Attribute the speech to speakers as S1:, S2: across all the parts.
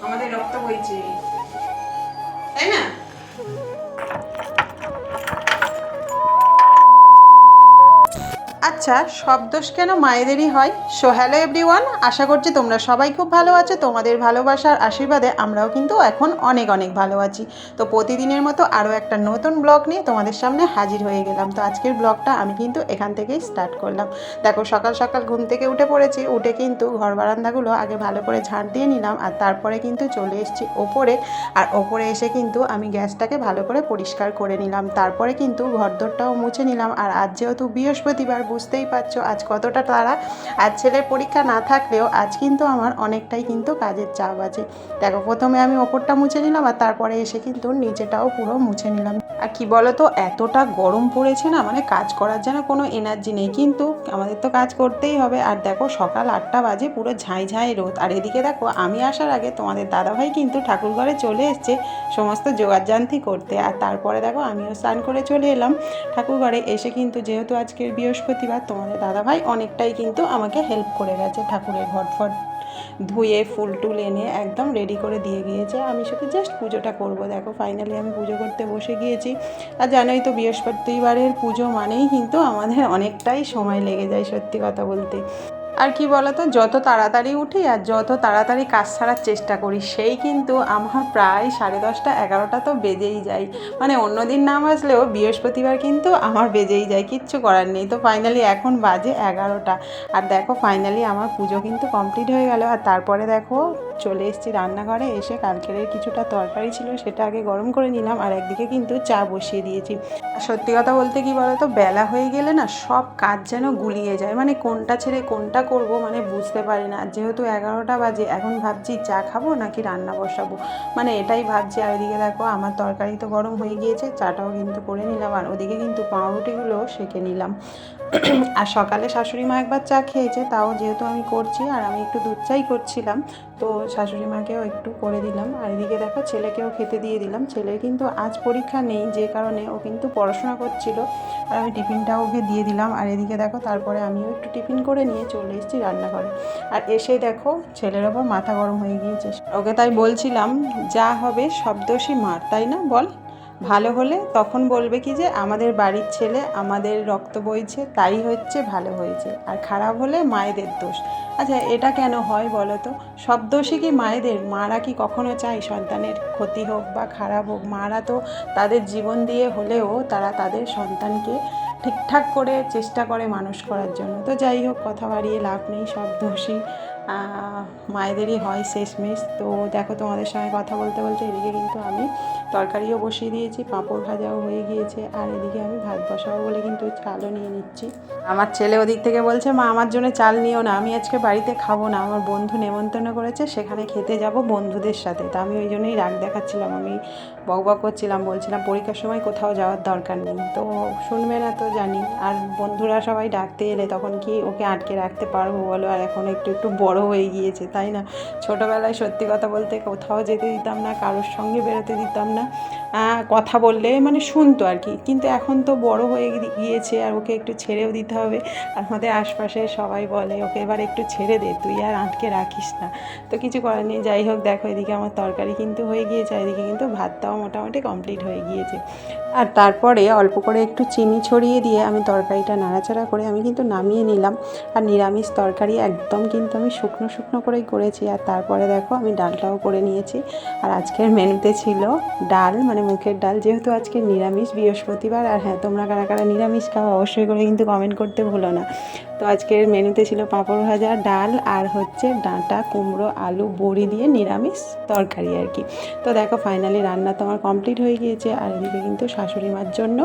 S1: আমাদের রক্ত বইছে, তাই না? আচ্ছা, সব দোষ কেন মায়েদেরই হয়? সো হ্যালো এভরিওয়ান, আশা করছি তোমরা সবাই খুব ভালো আছো। তোমাদের ভালোবাসার আশীর্বাদে আমরাও কিন্তু এখন অনেক অনেক ভালো আছি। তো প্রতিদিনের মতো আরও একটা নতুন ব্লগ নিয়ে তোমাদের সামনে হাজির হয়ে গেলাম। তো আজকের ব্লগটা আমি কিন্তু এখান থেকেই স্টার্ট করলাম। দেখো, সকাল সকাল ঘুম থেকে উঠে পড়েছি। উঠে কিন্তু ঘর বারান্দাগুলো আগে ভালো করে ঝাঁট দিয়ে নিলাম, আর তারপরে কিন্তু চলে এসেছি ওপরে। আর ওপরে এসে কিন্তু আমি গ্যাসটাকে ভালো করে পরিষ্কার করে নিলাম। তারপরে কিন্তু ঘরদোরটাও মুছে নিলাম। আর আজ যেহেতু বৃহস্পতিবার, বুঝতেই পারছো আজ কতটা তাড়া। আজ ছেলের পরীক্ষা না থাকলেও আজ কিন্তু আমার অনেকটাই কিন্তু কাজের চাপ আছে। দেখো, প্রথমে আমি ওপরটা মুছে নিলাম, আর তারপরে এসে কিন্তু নিচেটাও পুরো মুছে নিলাম। আর কি বলো তো, এতটা গরম পড়েছে না, মানে কাজ করার যেন কোনো এনার্জি নেই, কিন্তু আমাদের তো কাজ করতেই হবে। আর দেখো, সকাল 8টা বাজে, পুরো ঝাঁই ঝাঁই রোদ। আর এদিকে দেখো, আমি আসার আগে তোমাদের দাদাভাই কিন্তু ঠাকুর ঘরে চলে এসছে সমস্ত জোগাড়জান্তি করতে। আর তারপরে দেখো, আমিও স্নান করে চলে এলাম ঠাকুর ঘরে। এসে কিন্তু যেহেতু আজকের বৃহস্পতিবার, তোমাদের দাদাভাই অনেকটাই কিন্তু আমাকে হেল্প করে গেছে। ঠাকুরের ঘট ফট ধুয়ে ফুল টুল এনে একদম রেডি করে দিয়ে গিয়েছে। আমি শুধু জাস্ট পুজোটা করব। দেখো, ফাইনালি আমি পুজো করতে বসে গিয়েছি। আর জানোই তো, বৃহস্পতিবারের পুজো মানেই কিন্তু আমাদের অনেকটাই সময় লেগে যায়, সত্যি কথা বলতে। আর কি বলতো, যত তাড়াতাড়ি উঠি আর যত তাড়াতাড়ি কাজ ছাড়ার চেষ্টা করি, সেই কিন্তু আমার প্রায় 10:30 11টা তো বেজেই যায়। মানে অন্য দিন না বাজলেও বৃহস্পতিবার কিন্তু আমার বেজেই যায়, কিচ্ছু করার নেই। তো ফাইনালি এখন বাজে 11টা। আর দেখো, ফাইনালি আমার পুজো কিন্তু কমপ্লিট হয়ে গেল। আর তারপরে দেখো, চলে এসেছি রান্নাঘরে। এসে কালকের কিছুটা তরকারি ছিল, সেটা আগে গরম করে নিলাম। আর একদিকে কিন্তু চা বসিয়ে দিয়েছি। আর সত্যি কথা বলতে কি বলতো, বেলা হয়ে গেলে না সব কাজ যেন গুলিয়ে যায়, মানে কোনটা ছেড়ে কোনটা করব মানে বুঝতে পারি না। যেহেতু 11টা বাজে, এখন ভাবছি চা খাবো নাকি রান্না বসাবো, মানে এটাই ভাবছি। আর ওইদিকে দেখো, আমার তরকারি তো গরম হয়ে গিয়েছে, চাটাও কিন্তু করে নিলাম। আর ওদিকে কিন্তু পাউরুটিগুলো সেঁকে নিলাম। আর সকালে শাশুড়ি মা একবার চা খেয়েছে, তাও যেহেতু আমি করছি আর আমি একটু দুধ চাই করছিলাম, তো শাশুড়ি মাকেও একটু করে দিলাম। আর এদিকে দেখো, ছেলেকেও খেতে দিয়ে দিলাম। ছেলের কিন্তু আজ পরীক্ষা নেই, যে কারণে ও কিন্তু পড়াশোনা করছিল। আর আমি টিফিনটাও ওকে দিয়ে দিলাম। আর এদিকে দেখো, তারপরে আমিও একটু টিফিন করে নিয়ে চলে এসেছি রান্নাঘরে। আর এসে দেখো, ছেলের ওপর মাথা গরম হয়ে গিয়েছে। ওকে তাই বলছিলাম, যা হবে সব দোষী মার, তাই না বল? ভালো হলে তখন বলবে কি যে আমাদের বাড়ির ছেলে, আমাদের রক্ত বইছে তাই হচ্ছে ভালো হয়েছে, আর খারাপ হলে মায়েদের দোষ। আচ্ছা, এটা কেন হয় বলো তো? সব দোষই কি মায়েদের? মারা কি কখনো চায় সন্তানের ক্ষতি হোক বা খারাপ হোক? মারা তো তাদের জীবন দিয়ে হলেও তারা তাদের সন্তানকে ঠিকঠাক করে চেষ্টা করে মানুষ করার জন্য। তো যাই হোক, কথা বাড়িয়ে লাভ নেই, সব দোষই মায়েদেরই হয় শেষমেশ। তো দেখো, তোমাদের সঙ্গে কথা বলতে বলতে এদিকে কিন্তু আমি তরকারিও বসিয়ে দিয়েছি, পাঁপড় ভাজাও হয়ে গিয়েছে। আর এদিকে আমি ভাত বসাবো বলে কিন্তু চালও নিয়ে নিচ্ছি। আমার ছেলে ওদিক থেকে বলছে, মা আমার জন্য চাল নিও না, আমি আজকে বাড়িতে খাবো না, আমার বন্ধু নেমন্তন্ন করেছে, সেখানে খেতে যাব বন্ধুদের সাথে। তা আমি ওই জন্যই রাগ দেখাচ্ছিলাম, আমি বকবক করছিলাম, বলছিলাম পরীক্ষার সময় কোথাও যাওয়ার দরকার নেই। তো শুনবে না তো জানি। আর বন্ধুরা সবাই ডাকতে এলে তখন কি ওকে আটকে রাখতে পারবো বলো? আর এখন একটু একটু বড় হয়ে গিয়েছে, তাই না? ছোটোবেলায় সত্যি কথা বলতে কোথাও যেতে দিতাম না, কারোর সঙ্গে বেরোতে দিতাম না। কথা বললে মানে শুনতো আর কি, কিন্তু এখন তো বড় হয়ে গিয়েছে, আর ওকে একটু ছেড়েও দিতে হবে। আমাদের আশপাশে সবাই বলে, ওকে এবার একটু ছেড়ে দে, তুই আর আটকে রাখিস না। তো কিছু করার নেই। যাই হোক, দেখো, এদিকে আমার তরকারি কিন্তু হয়ে গিয়েছে, এদিকে কিন্তু ভাতটাও মোটামুটি কমপ্লিট হয়ে গিয়েছে। আর তারপরে অল্প করে একটু চিনি ছড়িয়ে দিয়ে আমি তরকারিটা নাড়াচাড়া করে আমি কিন্তু নামিয়ে নিলাম। আর নিরামিষ তরকারি একদম কিন্তু আমি শুকনো শুকনো করেই করেছি। আর তারপরে দেখো, আমি ডালটাও করে নিয়েছি। আর আজকের মেনুতে ছিল ডাল, মানে মুখের ডাল, যেহেতু আজকে নিরামিষ বৃহস্পতিবার। আর হ্যাঁ, তোমরা কারা কারা নিরামিষ খাও অবশ্যই করে কিন্তু কমেন্ট করতে ভুলো না। তো আজকের মেনুতে ছিল পাঁপড় ভাজা, ডাল, আর হচ্ছে ডাঁটা কুমড়ো আলু বড়ি দিয়ে নিরামিষ তরকারি আর কি। তো দেখো, ফাইনালি রান্না তো আমার কমপ্লিট হয়ে গিয়েছে। আর এদিকে কিন্তু শাশুড়ি মার জন্য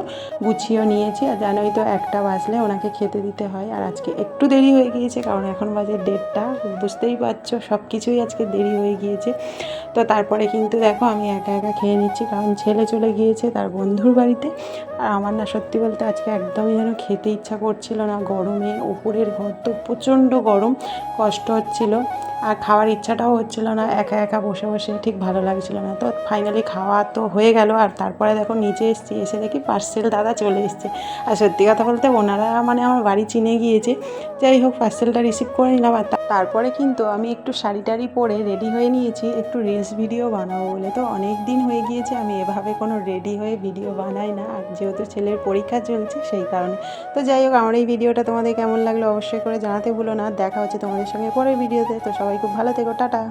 S1: গুছিয়েও নিয়েছি। আর জানোই তো, 1টা বাজলে ওনাকে খেতে দিতে হয়। আর আজকে একটু দেরি হয়ে গিয়েছে, কারণ এখন বাজে 1:30। বুঝতেই পারছো, সব কিছুই আজকে দেরি হয়ে গিয়েছে। তো তারপরে কিন্তু দেখো, আমি একা একা খেয়ে নিচ্ছি, কারণ ছেলে চলে গিয়েছে তার বন্ধুর বাড়িতে। আর আমার না, সত্যি বলতে আজকে একদমই যেন খেতে ইচ্ছা করছিল না। গরমে উপরের ঘর তো প্রচণ্ড গরম, কষ্ট হচ্ছিল। আর খাওয়ার ইচ্ছাটাও হচ্ছিল না, একা একা বসে বসে ঠিক ভালো লাগছিল না। তো ফাইনালি খাওয়া তো হয়ে গেল। আর তারপরে দেখো, নিচে এসেছি, এসে দেখি পার্সেল দাদা চলে এসছে। আর সত্যি কথা বলতে ওনারা মানে আমার বাড়ি চিনে গিয়েছে। যাই হোক, পার্সেলটা রিসিভ করে নিলাম। আর তারপরে কিন্তু আমি একটু শাড়ি টাড়ি পরে রেডি হয়ে নিয়েছি, একটু রিলস রিলস ভিডিও বানাবো বলে। তো অনেক দিন হয়ে গিয়েছে আমি এভাবে কোনো রেডি হয়ে ভিডিও বানাই না, আর যেহেতু ছেলের পরীক্ষা চলছে সেই কারণে। তো যাই হোক, আমার এই ভিডিওটা তোমাদের কেমন লাগলো অবশ্যই করে জানাতে ভুলো না। দেখা হচ্ছে তোমাদের সঙ্গে পরের ভিডিওতে। তো সবাই খুব ভালো থেকো, টাটা।